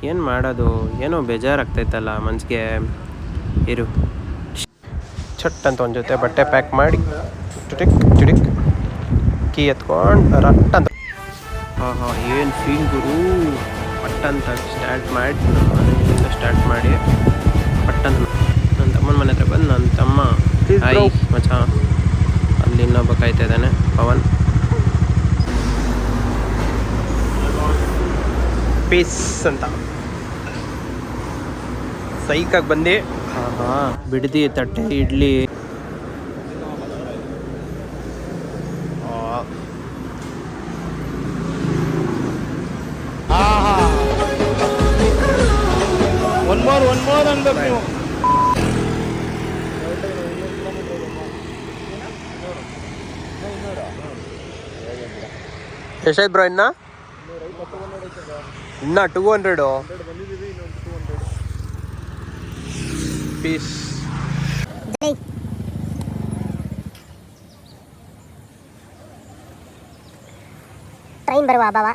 ಏನು ಮಾಡೋದು, ಏನೋ ಬೇಜಾರಾಗ್ತೈತಲ್ಲ ಮನ್ಸಿಗೆ. ಇರು ಚಟ್ ಅಂತ ಒಂದು ಜೊತೆ ಬಟ್ಟೆ ಪ್ಯಾಕ್ ಮಾಡಿ ಚಿಟಿಕ್ ಚಿಟಿಕ್ ಕೀ ಎತ್ಕೊಂಡು ರಟ್ ಅಂತ. ಹಾಂ ಹಾಂ, ಏನು ಫೀಲ್ ಗುರು. ಪಟ್ಟಂತ ಸ್ಟಾರ್ಟ್ ಮಾಡಿ ಪಟ್ಟಂತ ನನ್ನ ತಮ್ಮನ ಮನೆ ಹತ್ರ ಬಂದು ನನ್ನ ತಮ್ಮ ಹಾಯ್ ಮಚ ಅಲ್ಲಿ ಇನ್ನೊಬ್ಬ ಕಾಯ್ತಾ ಇದ್ದಾನೆ ಪವನ್. ಪೀಸ್ ಅಂತ ಸೈಕಾಗಿ ಬಂದು ಹಾಂ ಹಾಂ ಬಿಡ್ದು ತಟ್ಟೆ ಇಡ್ಲಿ. ಒನ್ ಮೋರ್ ಅನ್ಬೇಕು ನೀವು. ಎಷ್ಟಾಯ್ತು ಬ್ರೋ ಇನ್ನ 200 ಪೀಸ್. ಟ್ರೈನ್ ಬರುವ ಅಭಾವ,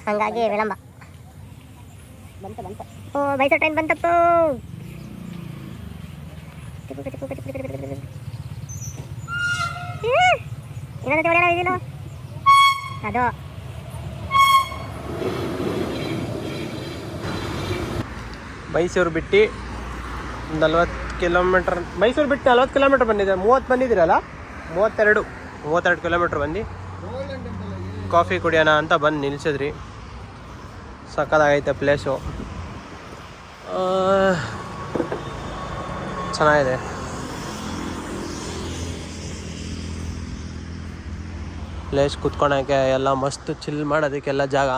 ಹಂಗಾಗಿ ವಿಳಂಬ. ಓ ಮೈಸೂರು ಟ್ರೈನ್ ಬಂತಪ್ಪ. ಇನ್ನೊಂದು ಹೊಡೆಯೋಣ ಇದೀನೋ ಅದು. ಮೈಸೂರು ಬಿಟ್ಟು 40 ಕಿಲೋಮೀಟ್ರ್, ಮೈಸೂರು ಬಿಟ್ಟು 40 ಕಿಲೋಮೀಟ್ರ್ ಬಂದಿದೆ. 30 ಬಂದಿದ್ದೀರಲ್ಲ, 32 ಕಿಲೋಮೀಟ್ರ್ ಬಂದು ಕಾಫಿ ಕುಡಿಯೋಣ ಅಂತ ಬಂದು ನಿಲ್ಸಿದ್ರಿ. ಸಕ್ಕತ್ತಾಗೈತೆ ಪ್ಲೇಸು, ಚೆನ್ನಾಗಿದೆ. ಪ್ಲೇಸ್ ಕುತ್ಕೊಳಕ್ಕೆ ಎಲ್ಲ ಮಸ್ತ್ ಚಿಲ್ ಮಾಡೋದಕ್ಕೆಲ್ಲ ಜಾಗ.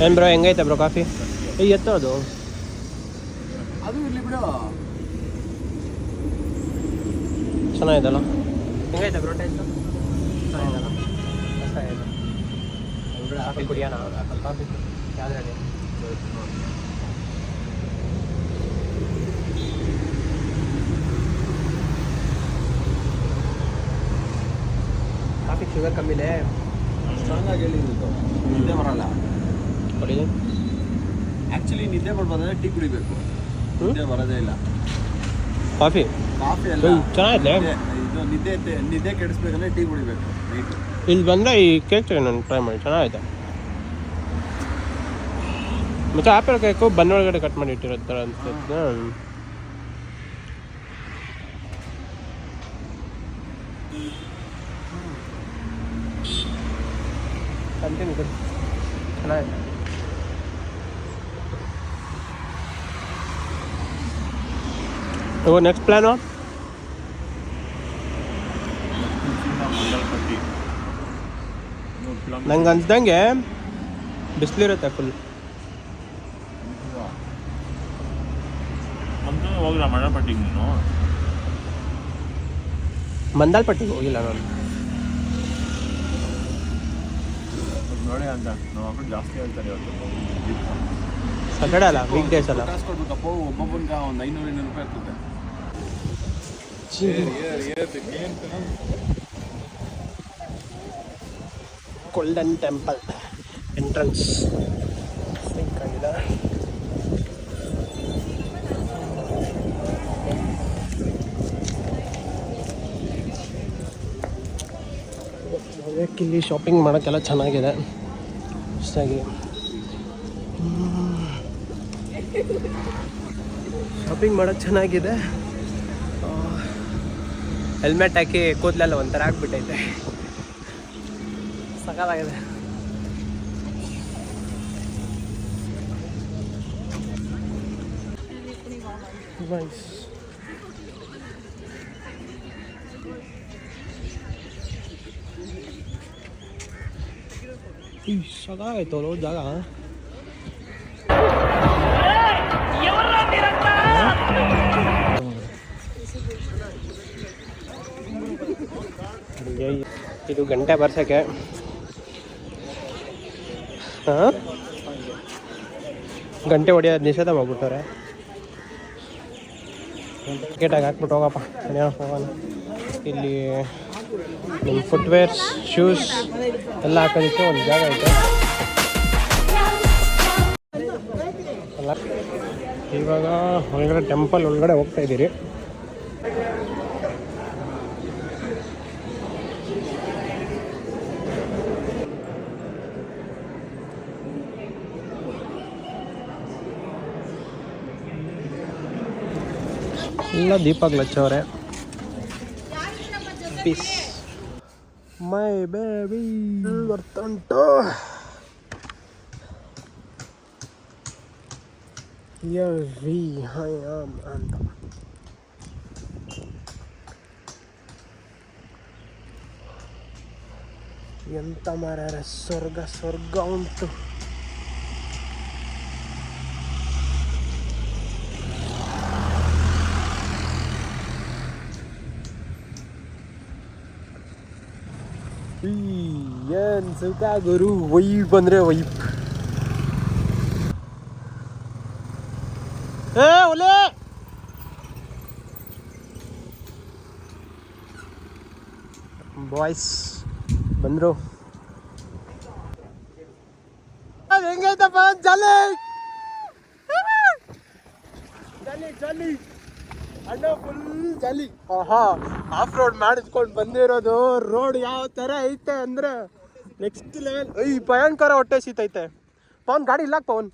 ಏನು ಬ್ರೋ ಹೆಂಗೈತೆ ಬ್ರೋ ಕಾಫಿ? ಎತ್ತೋದು ಅದು ಇಲ್ಲಿ ಬಿಡು, ಚೆನ್ನಾಗಿದಲ್ಲ. ಹೆಂಗೈತೆ ಬ್ರೋ ಟೇಸ್ಟು? ಚೆನ್ನಾಗಿದಲ್ಲ, ಕಾಫಿ ಕುಡಿಯೋಣ. ಕಾಫಿ ಯಾವ್ದ್ರಲ್ಲಿ? ಕಾಫಿ ಶುಗರ್ ಕಮ್ಮಿದೆ. ಸ್ಟ್ರಾಂಗಾಗಿ ಹೇಳಿದ್ದು ನಿದ್ದೆ ಬರಲ್ಲ. ಕುಡಿದು ಆ್ಯಕ್ಚುಲಿ ನಿದ್ದೆ ಬರ್ಬೋದಂದ್ರೆ ಟೀ ಕುಡಿಬೇಕು, ನಿದ್ದೆ ಬರೋದೇ ಇಲ್ಲ. ಕಾಫಿ ಅಲ್ಲ, ಚೆನ್ನಾಗಿದೆ. ಇದು ನಿದ್ದೆ ಕೆಡಿಸ್ಬೇಕಂದ್ರೆ ಟೀ ಕುಡಿಬೇಕು ನೈಟು. ಇಲ್ಲಿ ಬಂದರೆ ಈ ಕೇಕ್ ನಾನು ಟ್ರೈ ಮಾಡಿ, ಚೆನ್ನಾಗೈತೆ. ಮತ್ತು ಆ್ಯಪಲ್ ಕೇಕು ಒಳಗಡೆ ಕಟ್ ಮಾಡಿ ಇಟ್ಟಿರೋ ಥರ ಅನ್ಸುತ್ತೆ. ಕಂಟಿನ್ಯೂ ಚೆನ್ನಾಗಿದೆ. ನೆಕ್ಸ್ಟ್ ಪ್ಲ್ಯಾನು ನಂಗೆ ಅನ್ಸ್ದಂಗೆ ಬಿಸಿಲಿರುತ್ತೆ ಫುಲ್. ಹೋಗಿಲ್ಲ ಮಂಡಲ್ಪಟ್ಟಿಗೆ ನೀನು? ಮಂಡಲ್ಪಟ್ಟಿಗೆ ಹೋಗಿಲ್ಲ ನಾನು. ನೋಡಿ ಅಂತ ನಮ್ಮ ಮಕ್ಕಳು ಜಾಸ್ತಿ ಹೇಳ್ತಾರೆ ಇವತ್ತು. ಸ್ಯಾಟರ್ಡೆ ಅಲ್ಲ, ವೀಕ್ ಡೇಸ್ ಅಲ್ಲ. ಕೊಡ್ಬೇಕಪ್ಪ ಒಬ್ಬೊಬ್ಬನಿಗೆ ಒಂದು 500 ರೂಪಾಯಿ ಇರ್ತದೆ. ಗೋಲ್ಡನ್ ಟೆಂಪಲ್ ಎಂಟ್ರೆನ್ಸ್ ಇಲ್ಲಿ ಶಾಪಿಂಗ್ ಮಾಡೋಕ್ಕೆಲ್ಲ ಚೆನ್ನಾಗಿದೆ ಅಷ್ಟಾಗಿ. ಶಾಪಿಂಗ್ ಮಾಡೋಕ್ಕೆ ಚೆನ್ನಾಗಿದೆ. ಹೆಲ್ಮೆಟ್ ಹಾಕಿ ಕೂದಲೆಲ್ಲ ಒಂಥರ ಆಗ್ಬಿಟ್ಟೈತೆ, ಸಖತ್ತಾಗಿದೆ. ಸಖತ್ತಾಗೈತಲ್ಲ ಜಾಗ. ಇದು ಗಂಟೆ ಬರ್ಸೋಕ್ಕೆ ಗಂಟೆ ಹೊಡಿಯೋದು ನಿಷೇಧ ಮಾಡ್ಬಿಟ್ಟವ್ರೆ. ಟಿಕೆಟಾಗಿ ಹಾಕ್ಬಿಟ್ಟು ಹೋಗಪ್ಪ, ಹೋಗೋಣ. ಇಲ್ಲಿ ನಿಮ್ಮ ಫುಟ್ವೇರ್ಸ್ ಶೂಸ್ ಎಲ್ಲ ಹಾಕೋದಕ್ಕೆ ಒಂದು ಜಾಗ ಐತೆ. ಅಲ್ಲ ಇವಾಗ ಒಳಗಡೆ ಟೆಂಪಲ್ ಒಳಗಡೆ ಹೋಗ್ತಾ ಇದ್ದೀರಿ. ಎಲ್ಲ ದೀಪಗಳು ಹಚ್ಚವ್ರೆ. Piece my baby ಬರ್ತುಂಟು. ಅಂತ ಎಂತ ಮಾರ್ಯಾರ ಸ್ವರ್ಗ ಉಂಟು. ಏನ್ ಸುಖ ಗುರು, ವೈಬ್ ಅಂದ್ರೆ ವೈಬ್. ಒಲೆ ಬಾಯ್ಸ್ ಬಂದ್ರು. ಹೆಂಗೈತಪ್ಪ ಜಾಲಿ ಜಾಲಿ ಜಾಲಿ ಅಣ್ಣ, ಫುಲ್ ಜಾಲಿ. ಆಹಾ, ಆಫ್ ರೋಡ್ ಮಾಡಿಸ್ಕೊಂಡು ಬಂದಿರೋದು. ರೋಡ್ ಯಾವ ಥರ ಐತೆ ಅಂದರೆ ನೆಕ್ಸ್ಟ್ ಲೆವೆಲ್. ಭಯಂಕರ ಹೊಟ್ಟೆ ಸೀತೈತೆ. ಪವನ್ ಗಾಡಿ ಇಲ್ಲ ಪವನ್,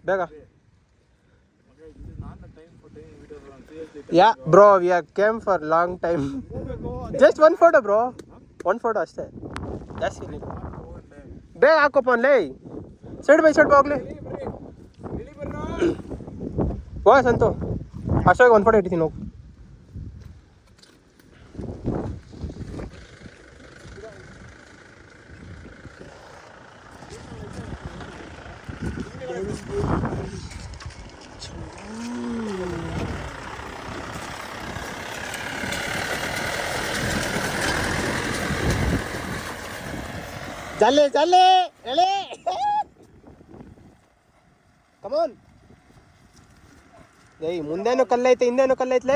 ಬೇಗ. Yeah bro, we are came for long time. Just one photo bro, one photo ಅಷ್ಟೇ, ಜಾಸ್ತಿ ಇಲ್ಲ. ಬೇಗ ಹಾಕೋ ಪವನ್. ಲೇ ಸೈಡ್ ಬೈ ಸೈಡ್ ಹೋಗ್ಲಿ. ಹೋಗ ಸಂತು, ಅಷ್ಟೊಂದು ಒಂದು ಫೋಟೋ ಇಟ್ಟಿದ್ದೀನಿ ಹೋಗು. ಚಲ್ಲೆ ಚಲ್ಲೆ ಎಳೆ ಕಮೋನ್. ಲೈ ಮುಂದೇನು ಕಲ್ಲೈತೆ ಹಿಂದೇನು ಕಲ್ಲೈತೆ.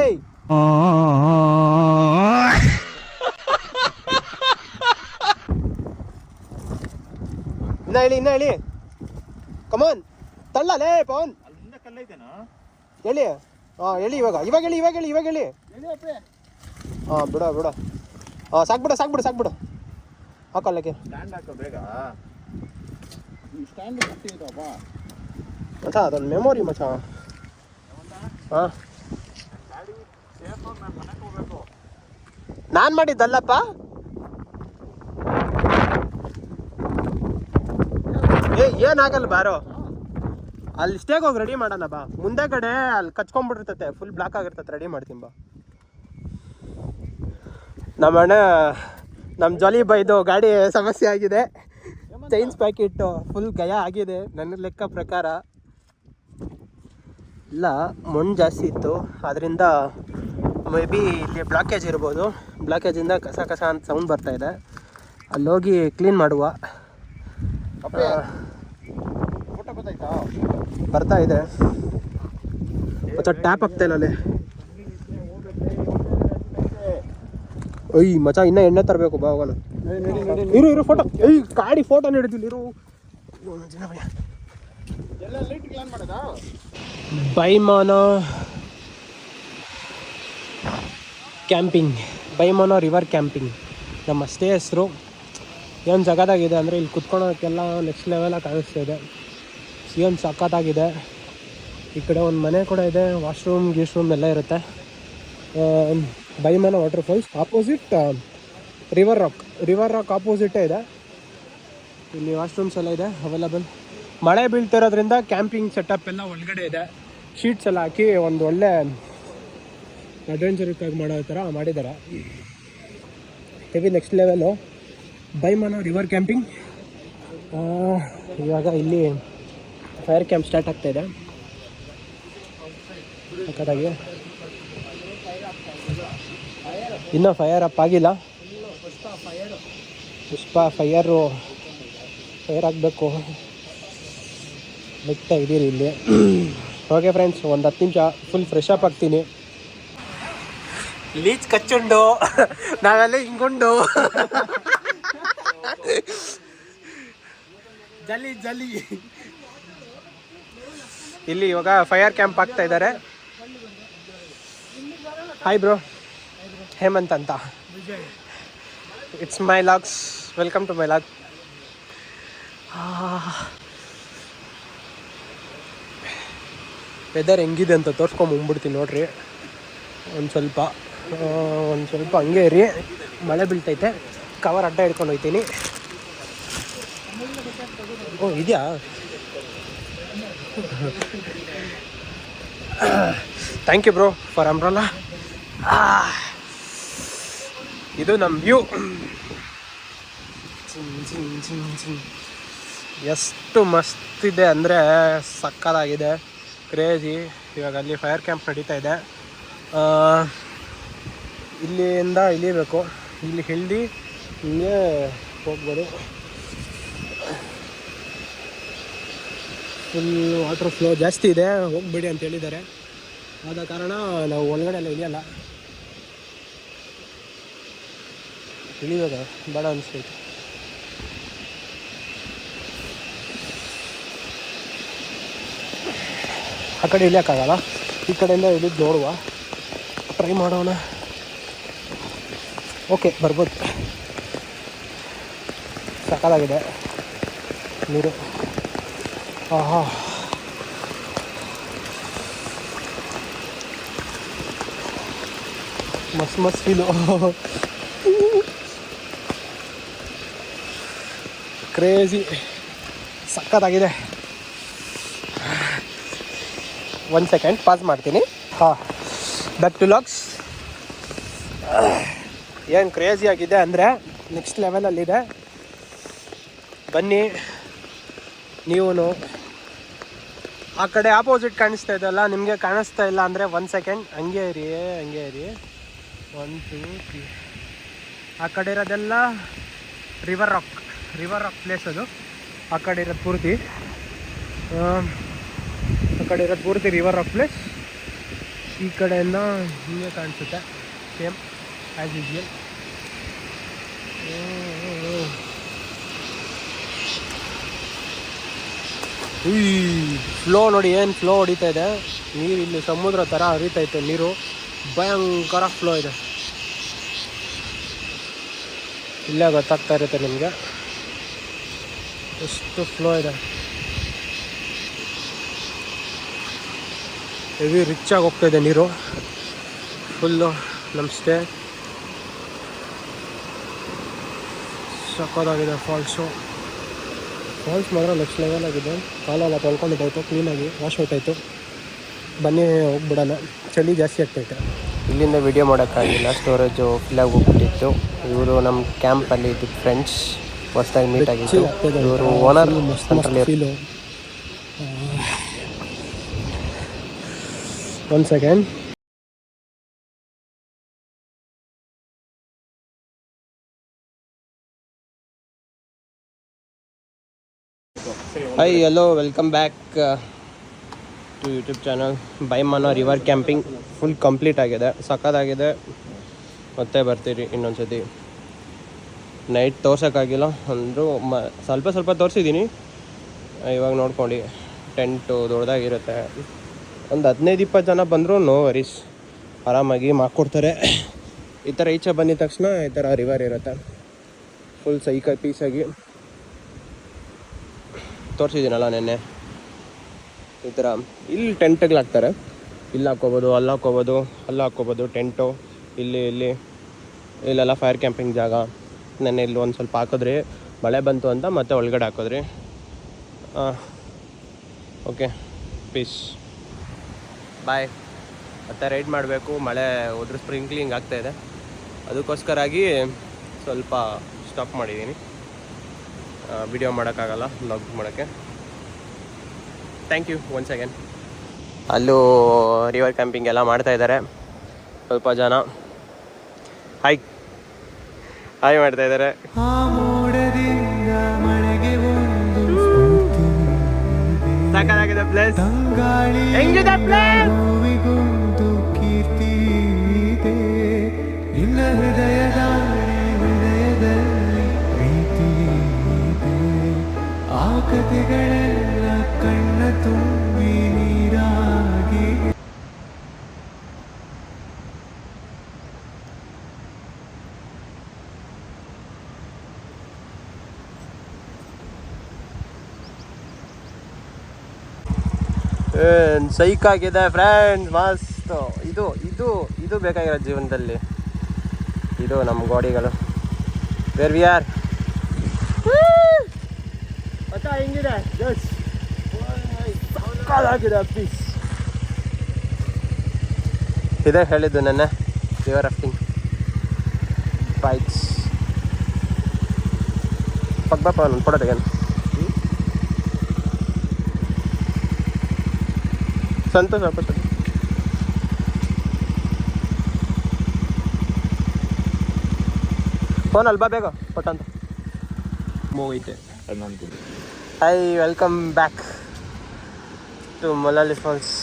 ಲೈ ಇನ್ನ ಹೇಳಿ ಕಮೋನ್. ತಳ್ಳಲೇ ಪವನ್, ಹೇಳಿ. ಹೇಳಿ ಇವಾಗ ಹೇಳಿ. ಬಿಡ ಸಾಕ್ಬಿಡು ಹಾಕಲ್ಲಕ್ಕೆ. ಮಚ ಅದೊಂದು ಮೆಮೊರಿ ಮಚ. ನಾನ್ ಮಾಡಿದ್ದಲ್ಲಪ್ಪ. ಏನಾಗಲ್ಲ ಬಾರೋ, ಅಲ್ಲಿ ಸ್ಟೇಗ್ ಹೋಗಿ ರೆಡಿ ಮಾಡೋಣ ಬಾ. ಮುಂದೆ ಕಡೆ ಅಲ್ಲಿ ಕಚ್ಕೊಂಡ್ಬಿಟ್ಟಿರ್ತತೆ, ಫುಲ್ ಬ್ಲಾಕ್ ಆಗಿರ್ತತೆ. ರೆಡಿ ಮಾಡ್ತೀನಿ ಬಾ. ನಮ್ಮ ಅಣ್ಣ ನಮ್ಮ ಜಾಲಿ ಬೈದು ಗಾಡಿ ಸಮಸ್ಯೆ ಆಗಿದೆ. ಚೈನ್ಸ್ ಪ್ಯಾಕೆಟು ಫುಲ್ ಗಯ ಆಗಿದೆ ನನ್ನ ಲೆಕ್ಕ ಪ್ರಕಾರ. ಇಲ್ಲ ಮಣ್ಣು ಜಾಸ್ತಿ ಇತ್ತು, ಅದರಿಂದ ಮೇ ಬಿ ಇಲ್ಲಿ ಬ್ಲಾಕೇಜ್ ಇರ್ಬೋದು. ಬ್ಲಾಕೇಜಿಂದ ಕಸ ಅಂತ ಸೌಂಡ್ ಬರ್ತಾಯಿದೆ. ಅಲ್ಲೋಗಿ ಕ್ಲೀನ್ ಮಾಡುವ. ಬರ್ತಾ ಇದೆ ಮತ್ತೆ ಟ್ಯಾಪ್ ಆಗ್ತಾಯಿಲ್ಲ ಅಲ್ಲಿ. ಮಚ ಇನ್ನೂ ಎಣ್ಣೆ ತರಬೇಕು ಬಾ ಹೋಗೋಣ. ಇರು ಫೋಟೋ. ಗಾಡಿ ಫೋಟೋ ಹಿಡಿದಿಲ್ಲ ಇರು. ಬೈಮಾನೋ ಕ್ಯಾಂಪಿಂಗ್, ಬೈಮಾನೋ ರಿವರ್ ಕ್ಯಾಂಪಿಂಗ್ ನಮ್ಮ ಸ್ಟೇ ಹೆಸರು. ಏನು ಜಗದಾಗಿದೆ ಅಂದರೆ ಇಲ್ಲಿ ಕುತ್ಕೊಳ್ಳೋಕ್ಕೆಲ್ಲ ನೆಕ್ಸ್ಟ್ ಲೆವೆಲಾಗಿ ಕಾಣಿಸ್ತಾ ಇದೆ. ಏನು ಸಖತ್ತಾಗಿದೆ. ಈ ಕಡೆ ಒಂದು ಮನೆ ಕೂಡ ಇದೆ, ವಾಶ್ರೂಮ್ ಗೀಶ್ರೂಮ್ ಎಲ್ಲ ಇರುತ್ತೆ. ಬೈಮಾನೋ ವಾಟರ್ಫಾಲ್ಸ್ ಆಪೋಸಿಟ್ ರಿವರ್ ರಾಕ್ ಆಪೋಸಿಟೇ ಇದೆ. ಇಲ್ಲಿ ವಾಶ್ರೂಮ್ಸ್ ಎಲ್ಲ ಇದೆ ಅವೈಲಬಲ್. ಮಳೆ ಬೀಳ್ತಿರೋದ್ರಿಂದ ಕ್ಯಾಂಪಿಂಗ್ ಸೆಟಪ್ ಎಲ್ಲ ಒಳಗಡೆ ಇದೆ. ಶೀಟ್ಸ್ ಎಲ್ಲ ಹಾಕಿ ಒಂದು ಒಳ್ಳೆ ಅಡ್ವೆಂಚರಿಕ್ಕಾಗಿ ಮಾಡೋ ಥರ ಮಾಡಿದ್ದಾರೆ. ಹೆವಿ ನೆಕ್ಸ್ಟ್ ಲೆವೆಲು ಬೈಮಾನೋ ರಿವರ್ ಕ್ಯಾಂಪಿಂಗ್. ಇವಾಗ ಇಲ್ಲಿ ಫೈರ್ ಕ್ಯಾಂಪ್ ಸ್ಟಾರ್ಟ್ ಆಗ್ತಾಯಿದೆ. ಸಖತ್ತಾಗಿ ಇನ್ನೂ ಫೈರ್ ಅಪ್ ಆಗಿಲ್ಲ. ಪುಷ್ಪ ಫೈರ್ ಆಗಬೇಕು. ಬಿಡ್ತಾ ಇದ್ದೀರಿ ಇಲ್ಲಿ. ಓಕೆ ಫ್ರೆಂಡ್ಸ್, ಒಂದು 10 ನಿಮಿಷ ಫುಲ್ ಫ್ರೆಶ್ ಅಪ್ ಆಗ್ತೀನಿ. ಲೀಚ್ ಕಚ್ಚುಂಡು ನಾವೆಲ್ಲ ಹಿಂಗುಂಡು ಜಲಿ ಜಲಿ. ಇಲ್ಲಿ ಇವಾಗ ಫೈರ್ ಕ್ಯಾಂಪ್ ಆಗ್ತಾ ಇದ್ದಾರೆ. ಹಾಯ್ ಬ್ರೋ, ಹೇಮಂತ್ ಅಂತ. It's my vlogs, welcome to my vlog. Weather ಹೆಂಗಿದೆ ಅಂತ ತೋರ್ಸ್ಕೊಂಬಂದ್ಬಿಡ್ತೀನಿ ನೋಡ್ರಿ. ಒಂದು ಸ್ವಲ್ಪ ಹಂಗೆ ಇರಿ, ಮಳೆ ಬೀಳ್ತೈತೆ. ಕವರ್ ಅಡ್ಡ ಹಿಡ್ಕೊಂಡು ಹೋಗ್ತೀನಿ. ಓ ಇದೆಯಾ? Thank you bro for umbrella. ಇದು ನಮ್ಮ ವ್ಯೂ. ಎಷ್ಟು ಮಸ್ತ್ ಇದೆ ಅಂದರೆ ಸಕ್ಕತ್ತಾಗಿದೆ, ಕ್ರೇಜಿ. ಇವಾಗ ಅಲ್ಲಿ ಫೈರ್ ಕ್ಯಾಂಪ್ ನಡೀತಾ ಇದೆ. ಇಲ್ಲಿಂದ ಇಳಿಬೇಕು, ಇಲ್ಲಿ ಇಳ್ದು ಹಿಂಗೆ ಹೋಗ್ಬೋದು. ಫುಲ್ ವಾಟರ್ ಫ್ಲೋ ಜಾಸ್ತಿ ಇದೆ, ಹೋಗ್ಬೇಡಿ ಅಂತ ಹೇಳಿದ್ದಾರೆ. ಆದ ಕಾರಣ ನಾವು ಒಳಗಡೆ ಎಲ್ಲ ಇಳಿಯಲ್ಲ. ಇಳಿವಾಗ ಬೇಡ ಅನಿಸ್ತೈತೆ. ಆ ಕಡೆ ಇಳಿಯೋಕ್ಕಾಗಲ್ಲ, ಈ ಕಡೆಯಿಂದ ಇಳಿದು ನೋಡುವ, ಟ್ರೈ ಮಾಡೋಣ. ಓಕೆ, ಬರ್ಬೋದು. ಸಕ್ಕತ್ತಾಗಿದೆ ನೀರು. ಆಹಾ, ಮಸ್ತ್ ಫೀಲು. ಕ್ರೇಜಿ, ಸಕ್ಕತ್ತಾಗಿದೆ. 1 ಸೆಕೆಂಡ್ ಪಾಸ್ ಮಾಡ್ತೀನಿ. Back to vlogs. ಏನು ಕ್ರೇಜಿ ಆಗಿದೆ ಅಂದರೆ ನೆಕ್ಸ್ಟ್ ಲೆವೆಲಲ್ಲಿದೆ. ಬನ್ನಿ ನೀವು. ಆ ಕಡೆ ಆಪೋಸಿಟ್ ಕಾಣಿಸ್ತಾ ಇದೆಯಲ್ಲ, ನಿಮಗೆ ಕಾಣಿಸ್ತಾ ಇಲ್ಲ ಅಂದರೆ 1 ಸೆಕೆಂಡ್ ಹಂಗೆ ಇರಿ. 1 2 3. ಆ ಕಡೆ ಇರೋದೆಲ್ಲ ರಿವರ್ ರಾಕ್ ಪ್ಲೇಸ್. ಅದು ಆ ಕಡೆ ಇರೋದು ಪೂರ್ತಿ ರಿವರ್ ರಾಕ್ ಪ್ಲೇಸ್. ಈ ಕಡೆಯಿಂದ ಹಿಂಗೆ ಕಾಣಿಸುತ್ತೆ, ಸೇಮ್ ಆ್ಯಸ್ ಯೂಶುವಲ್. ಫ್ಲೋ ನೋಡಿ, ಏನು ಫ್ಲೋ ಹೊಡಿತಾ ಇದೆ ನೀರು. ಇಲ್ಲಿ ಸಮುದ್ರ ಥರ ಹರಿತೈತೆ ನೀರು, ಭಯಂಕರ ಫ್ಲೋ ಇದೆ. ಇಲ್ಲೇ ಗೊತ್ತಾಗ್ತಾ ಇರುತ್ತೆ ನಿಮಗೆ ಎಷ್ಟು ಫ್ಲೋ ಇದೆ. ಹೆವಿ ರಿಚಾಗಿ ಹೋಗ್ತಾ ಇದೆ ನೀರು ಫುಲ್ಲು. ನಮ್ಮ ಸ್ಟೇ ಸಕ್ಕತ್ತಾಗಿದೆ. ಫಾಲ್ಸ್ ಮಾತ್ರ ನೆಕ್ಸ್ಟ್ ಲೆವೆಲ್ ಆಗಿದೆ. ಕಾಲೆಲ್ಲ ತೊಳ್ಕೊಂಡಿದ್ದಾಯ್ತು, ಕ್ಲೀನಾಗಿ ವಾಶ್ ಔಟಾಯಿತು. ಬನ್ನಿ ಹೋಗ್ಬಿಡೋಣ, ಚಳಿ ಜಾಸ್ತಿ ಆಗ್ತೈತೆ. ಇಲ್ಲಿಂದ ವಿಡಿಯೋ ಮಾಡೋಕ್ಕಾಗಿಲ್ಲ, ಸ್ಟೋರೇಜು ಫಿಲ್ಲಾಗಿ ಹೋಗ್ಬಿಟ್ಟಿತ್ತು. ಇವರು ನಮ್ಮ ಕ್ಯಾಂಪಲ್ಲಿ ಇದ್ದಿದ್ದು ಫ್ರೆಂಡ್ಸ್, ಹೊಸ್ದಾಗಿ ಮೀಟ್ ಆಗಿತ್ತು. ಇವರು owner. Feel. 1 second. Hi, hello, welcome back to YouTube channel. ಬೈಮನ ರಿವರ್ ಕ್ಯಾಂಪಿಂಗ್ ಫುಲ್ ಕಂಪ್ಲೀಟ್ ಆಗಿದೆ, ಸಕ್ಕತ್ತಾಗಿದೆ. ಮತ್ತೆ ಬರ್ತೀರಿ ಇನ್ನೊಂದು ಸತಿ. ನೈಟ್ ತೋರ್ಸೋಕ್ಕಾಗಿಲ್ಲ ಅಂದರೂ ಸ್ವಲ್ಪ ತೋರಿಸಿದ್ದೀನಿ. ಇವಾಗ ನೋಡ್ಕೊಂಡು ಟೆಂಟು ದೊಡ್ಡದಾಗಿರುತ್ತೆ. ಒಂದು 15-20 ಜನ ಬಂದರೂ ನೋ ವರೀಸ್, ಆರಾಮಾಗಿ ಮಾಡ್ಕೊಡ್ತಾರೆ. ಈ ಥರ ಈಚೆ ಬಂದಿದ ತಕ್ಷಣ ಈ ಥರ ರಿವರ್ ಇರುತ್ತೆ, ಫುಲ್ ಪೀಸಾಗಿ ತೋರಿಸಿದ್ದೀನಲ್ಲ ನೆನ್ನೆ. ಈ ಥರ ಇಲ್ಲಿ ಟೆಂಟ್ಗಳಾಕ್ತಾರೆ, ಇಲ್ಲಿ ಹಾಕ್ಕೋಬೋದು, ಅಲ್ಲಿ ಹಾಕ್ಕೋಬೋದು ಟೆಂಟು. ಇಲ್ಲೆಲ್ಲ ಫೈರ್ ಕ್ಯಾಂಪಿಂಗ್ ಜಾಗ. ನೆನ್ನೆ ಇಲ್ಲಿ ಒಂದು ಸ್ವಲ್ಪ ಹಾಕಿದ್ರಿ, ಮಳೆ ಬಂತು ಅಂತ ಮತ್ತೆ ಒಳಗಡೆ ಹಾಕಿದ್ರಿ. ಓಕೆ, ಪೀಸ್, ಬಾಯ್. ಮತ್ತೆ ರೈಡ್ ಮಾಡಬೇಕು. ಮಳೆ ಹೋದ್ರೆ ಸ್ಪ್ರಿಂಕ್ಲಿಂಗ್ ಆಗ್ತಾಯಿದೆ, ಅದಕ್ಕೋಸ್ಕರಾಗಿ ಸ್ವಲ್ಪ ಸ್ಟಾಪ್ ಮಾಡಿದ್ದೀನಿ. ವಿಡಿಯೋ ಮಾಡೋಕ್ಕಾಗಲ್ಲ, ವ್ಲಾಗ್ ಮಾಡೋಕ್ಕೆ. Thank you once again. ಅಲ್ಲೂ ರಿವರ್ ಕ್ಯಾಂಪಿಂಗ್ ಎಲ್ಲ ಮಾಡ್ತಾಯಿದ್ದಾರೆ ಸ್ವಲ್ಪ ಜನ. ಹಾಯ್ ಮಾಡ್ತಾಯಿದ್ದಾರೆ. ಸಾಕಾಗಿದೆ ಪ್ಲೇಸ್. ಹೆಂಗಿದೆ ಪ್ಲೇಸ್? ಕಥೆಗಳೆಲ್ಲ ಕಣ್ಣ ತುಂಬಿ ನೀರಾಗಿ ಸೈಕ್ ಆಗಿದೆ ಫ್ರೆಂಡ್ಸ್, ಮಸ್ತ್. ಇದು ಇದು ಇದು ಬೇಕಾಗಿರೋ ಜೀವನದಲ್ಲಿ, ಇದು ನಮ್ಮ ಗೋಡಿಗಳು. ವೇರ್ ವಿ ಆರ್ ಅತ್ತ ಹೆಂಗಿದೆ ಜಸ್ಟ್ ಸಕ್ಕತ್ತಾಗಿದೆ ಪೀಸ್. ಇದೇ ಹೇಳಿದ್ದು ನೆನ್ನೆ, ರಿವರ್ ರಾಫ್ಟಿಂಗ್ ಬೈಕ್ಸ್. ಪಕ್ಕ ಒಂದು ಫೋಟೋ ತೆಗೆನು ಸಂತೋಷ ಆಗ್ಬಿಟ್ಟು. ಫೋನ್ ಅಲ್ಬಾ ಬೇಗ ಫೋಟೋ ಅಂತ ಮೂವೈತೆ. Hi, welcome back to Molali falls.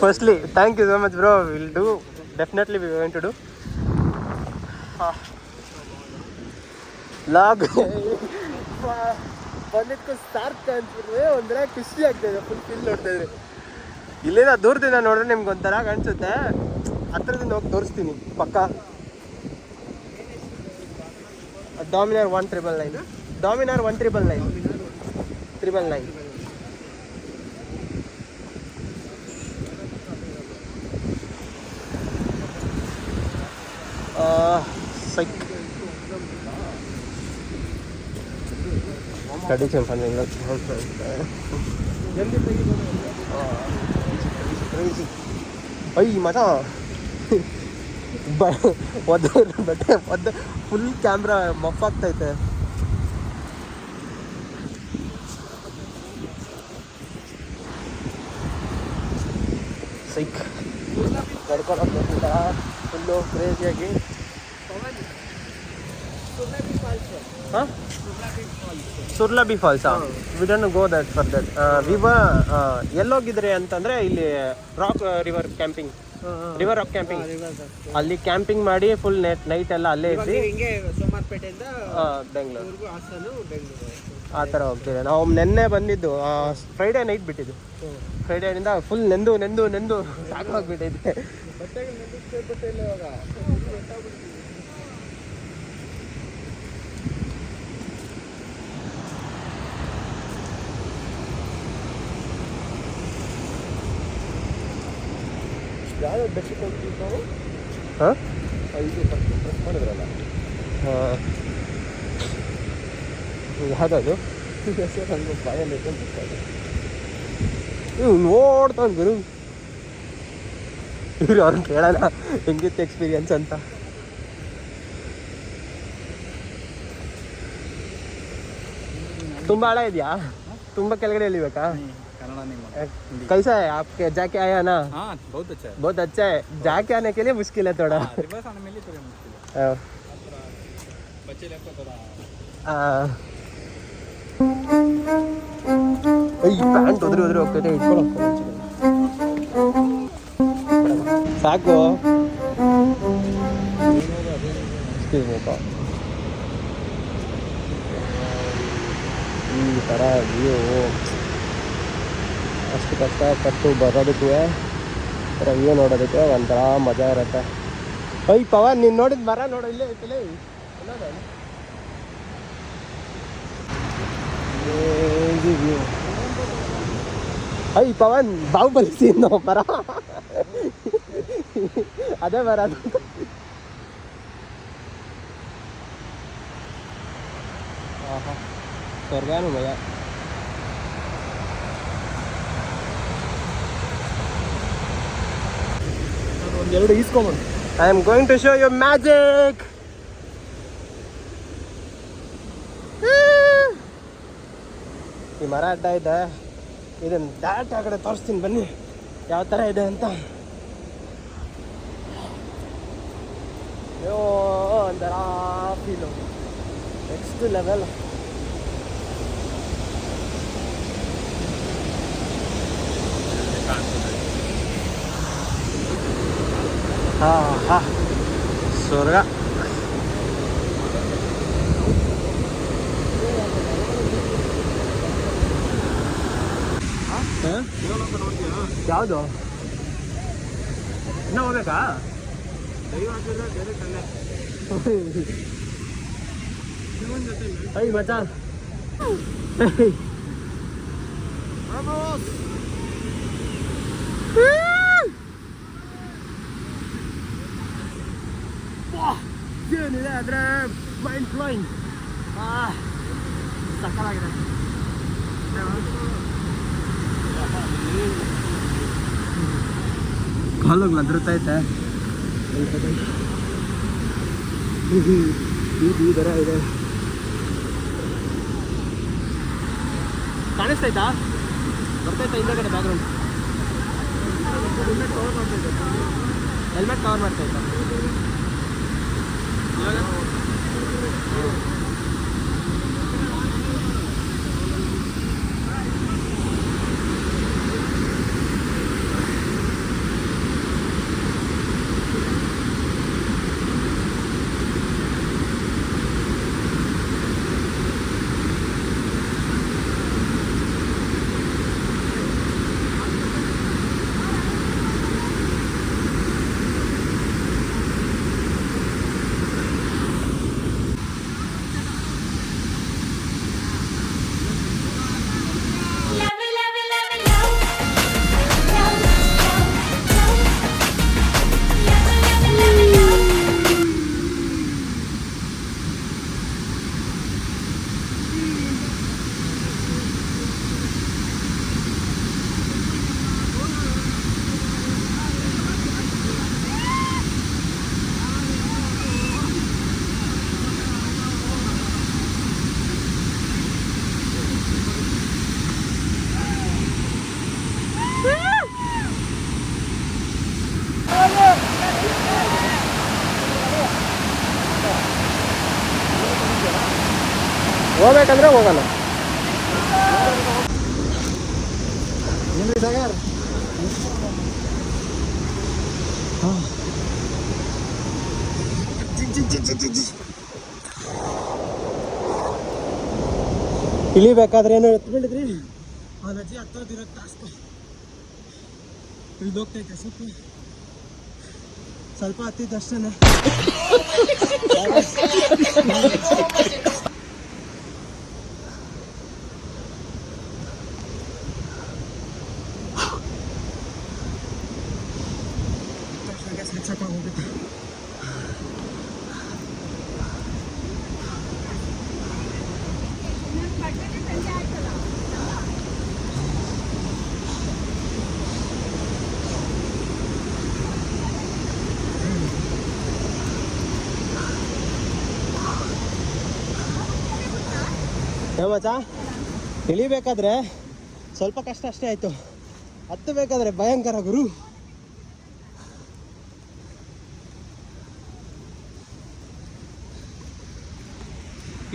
Firstly thank you so much bro. Will do, definitely we going to do vlog. ಬಂದಿದ್ದಕ್ಕೂ ಸಾರ್ಥ ಅನ್ಸ್ಬಿಟ್ರೆ ಒಂಥರ ಖುಷಿ ಆಗ್ತಾಯಿದೆ. ಫುಲ್ ಫೀಲ್ ನೋಡ್ತಾ ಇದ್ರಿ. ಇಲ್ಲಿಂದ ದೂರದಿಂದ ನೋಡ್ರೆ ನಿಮ್ಗೆ ಒಂಥರ ಕಾಣಿಸುತ್ತೆ, ಹತ್ರದಿಂದ ಹೋಗಿ ತೋರಿಸ್ತೀನಿ ಪಕ್ಕ. Dominar 1999, Dominar 1999. ಸೈಕ್ tradition funding. Crazy. Ay, mata. ಬಟ್ಟೆ ಫುಲ್ ಕ್ಯಾಮ್ರಾ ಮಫ್ ಆಗ್ತೈತೆ. ಸೈಕ್ ಕಡ್ಕೊಂಡು ಫುಲ್ಲು ಕ್ರೇಜಿಯಾಗಿ. ಹಾಂ, Surlabi falls. We don't go that for that. ಎಲ್ಲೋಗಿದ್ರಿ ಅಂತಂದರೆ ಇಲ್ಲಿ rock river camping, river rock camping. ಅಲ್ಲಿ ಕ್ಯಾಂಪಿಂಗ್ ಮಾಡಿ ಫುಲ್ ನೈಟ್ ಎಲ್ಲ ಅಲ್ಲೇ ಇದ್ವಿ. ಸೋಮಾರ್ಪೇಟೆಯಿಂದ ಬೆಂಗಳೂರು ಹಾಸನ, ಬೆಂಗಳೂರು ಆ ಥರ ಹೋಗ್ತಿದೆ. ನಾವು ನೆನ್ನೆ ಬಂದಿದ್ದು, ಫ್ರೈಡೇ ನೈಟ್ ಬಿಟ್ಟಿದ್ದು. ಫ್ರೈಡೇನಿಂದ ಫುಲ್ ನೆಂದು ಸಾಕಾಗ್ಬಿಟ್ಟೈತೆ. ಯಾವ್ದು ಬೆಸ್ಟ್ ಕೊಡ್ತೀವಿ ನಾವು? ಹಾಂ, ಇದು ಪ್ರೆಸ್ ಮಾಡಿದ್ರಲ್ಲ. ಹಾಂ, ಯಾವುದದು ಹೆಸರು ಬಾಯಲ್ಲಿ ನೋಡ್ತಾನೆ ಗುರು. ಇವ್ರು ಅವ್ರನ್ನ ಕೇಳೋಣ ಹೆಂಗಿತ್ತು ಎಕ್ಸ್ಪೀರಿಯನ್ಸ್ ಅಂತ. ತುಂಬ ಆಳ ಇದೆಯಾ? ತುಂಬ ಕೆಳಗಡೆ ಇಳಿಬೇಕಾ? कैसा है आपके जाके आया ना? हाँ, बहुत अच्छा है, बहुत अच्छा है. जाके आने के लिए मुश्किल है थोड़ा. रिवर्स आने में थोड़ा मुश्किल है. बच्चे लोग को थोड़ा ಪ್ಯಾಂಟ್ ಉದ್ರಿ ಹೋಗ್ತೈತೆ. ಇಟ್ಕೊಳ್ಳೋ ಸಾಕು. ಈ ಥರ ವ್ಯೂ ಅಷ್ಟು ಕಷ್ಟಪಟ್ಟು ಬರೋದಕ್ಕೂ ಥರ ವ್ಯೂ ನೋಡೋದಕ್ಕೆ ಒಂಥರ ಮಜಾ ಇರುತ್ತೆ. ಪವನ್, ನೀನು ನೋಡಿದ ಮರ ನೋಡೋ, ಇಲ್ಲೇ ಐತಿಲ್ಲ. ವ್ಯೂ ಪವನ್, ಬಾಹುಬಲಿ ಸೀನ್ ಮರ, ಅದೇ ಮರ. ಸ್ವರ್ಗಾನು ಮಯ. ಒಂದೆರಡು ಈಸ್ಕೊಂಬಂದು. I am going to show you magic. ಈ ಮರ ಅಡ್ಡ ಇದೆ, ಇದನ್ನು ಡೈರೆಕ್ಟ್ ಆ ಕಡೆ ತೋರಿಸ್ತೀನಿ ಬನ್ನಿ ಯಾವ ಥರ ಇದೆ ಅಂತ. ಅಯ್ಯೋ, ಒಂಥರ ಫೀಲು, ನೆಕ್ಸ್ಟ್ ಲೆವೆಲ್. ಹಾಂ, ಸ್ವರ್ಗ. ಯಾವುದು ಇನ್ನೂ ಹೋಗ್ಬೇಕಾ ಐ ಮಚ್ಚ ಏನಿದೆ ಆದರೆ ಮೈಂಡ್ ಫ್ಲೋಯಿಂಗ್ ಸಕ್ಕತ್ತಾಗಿದೆ. ಕಾಲುಗಳು ಅದ್ರತೈತೆ ಈ ಥರ ಇದೆ. ಕಾಣಿಸ್ತೈತಾ ಬರ್ತೈತಾ ಹಿಂದೆ ಕಡೆ ಬ್ಯಾಕ್ಗ್ರೌಂಡ್ ಹೆಲ್ಮೆಟ್ ಕವರ್ ಮಾಡ್ತೈತಾ ಹೋಗ್ಬೇಕಂದ್ರೆ ಹೋಗೋಣ. ಇಳಿಬೇಕಾದ್ರೆ ಏನೋ ಎತ್ಬಿಟ್ಟಿದ್ರಿ ಆ ನದಿ ಹತ್ತೋದಿರೋದು ತಾಸ್ತು ಇಳಿದೋಗ್ತೈತೆ ಸ್ವಲ್ಪ ಹತ್ತಿದ್ದಷ್ಟೇ. ಹೋಗುತ್ತೆ ಮಚ್ಚ. ಇಳಿಬೇಕಾದ್ರೆ ಸ್ವಲ್ಪ ಕಷ್ಟ ಅಷ್ಟೇ ಆಯಿತು, ಹತ್ತಬೇಕಾದ್ರೆ ಭಯಂಕರ ಗುರು.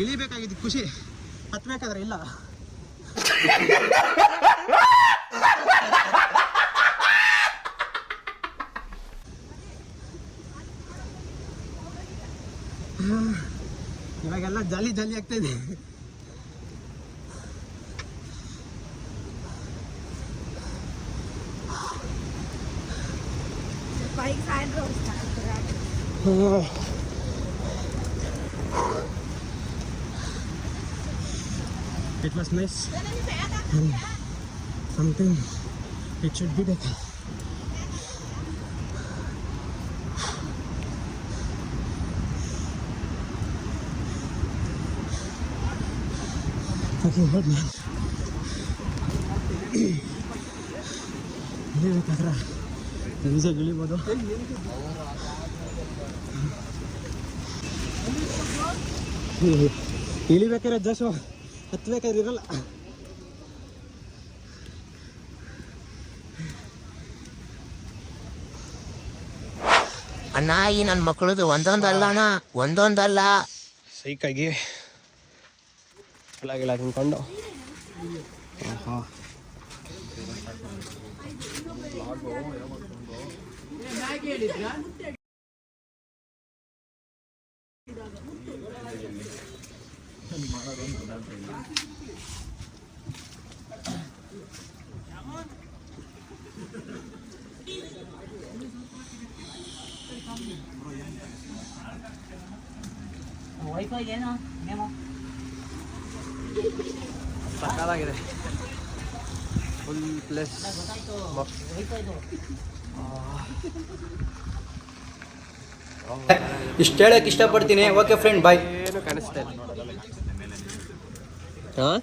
ಇಳಿಬೇಕಾಗಿದ್ದು ಖುಷಿ, ಹತ್ತಬೇಕಾದ್ರೆ ಇಲ್ಲ. ಇವಾಗೆಲ್ಲ ಜಾಲಿ ಜಾಲಿ ಆಗ್ತಾಯಿದೆ. It was nice and something it should be better. Fucking hot man. ಇಳಿಬೇಕಾದ್ರೆ ಈಸಿಯಾಗಿ ಇಳಿಬೋದು. ಇಳಿಬೇಕಾದ್ರೆ ಜಸ್ಟ್ ಹತ್ತಬೇಕಾದ್ರೆ ಇರಲ್ಲ. ಅಣ್ಣ ಈ ನನ್ನ ಮಕ್ಕಳದು ಒಂದೊಂದಲ್ಲ ಅಣ್ಣ, ಒಂದೊಂದಲ್ಲ. ಸೈಕಾಗಿ ಗಿಳ ತಿನ್ಕೊಂಡು ಸಕ್ಕತ್ತಾಗಿದೆ ಫುಲ್ ಪ್ಲೇಸ್. ಇಷ್ಟು ಹೇಳಕ್ಕೆ ಇಷ್ಟಪಡ್ತೀನಿ. ಓಕೆ ಫ್ರೆಂಡ್, ಬಾಯ್. ಏನು ಕಾಣಿಸ್ತಾ ಇಲ್ಲ. ಹಾಂ